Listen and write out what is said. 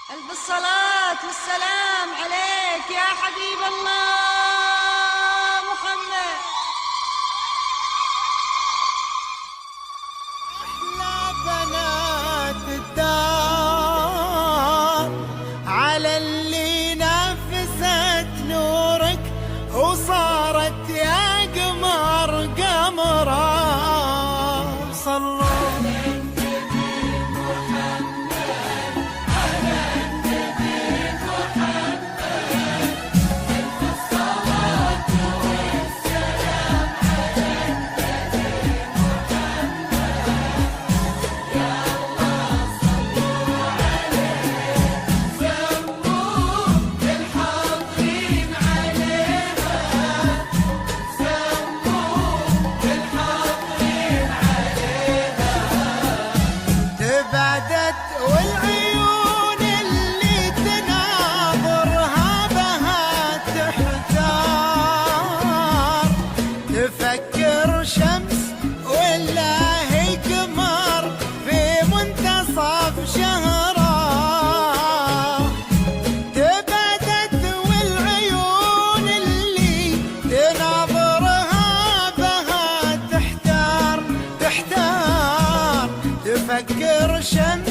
ألف الصلاة والسلام عليك يا حبيب الله محمد. أحلى بنات الدار على اللي نفست نورك وصارت يا قمر قمرة. صلوا والعيون اللي تناظرها بها تحتار، تفكر شمس ولا هي قمر في منتصف شهرها. تبادت والعيون اللي تناظرها بها تحتار، تفكر شمس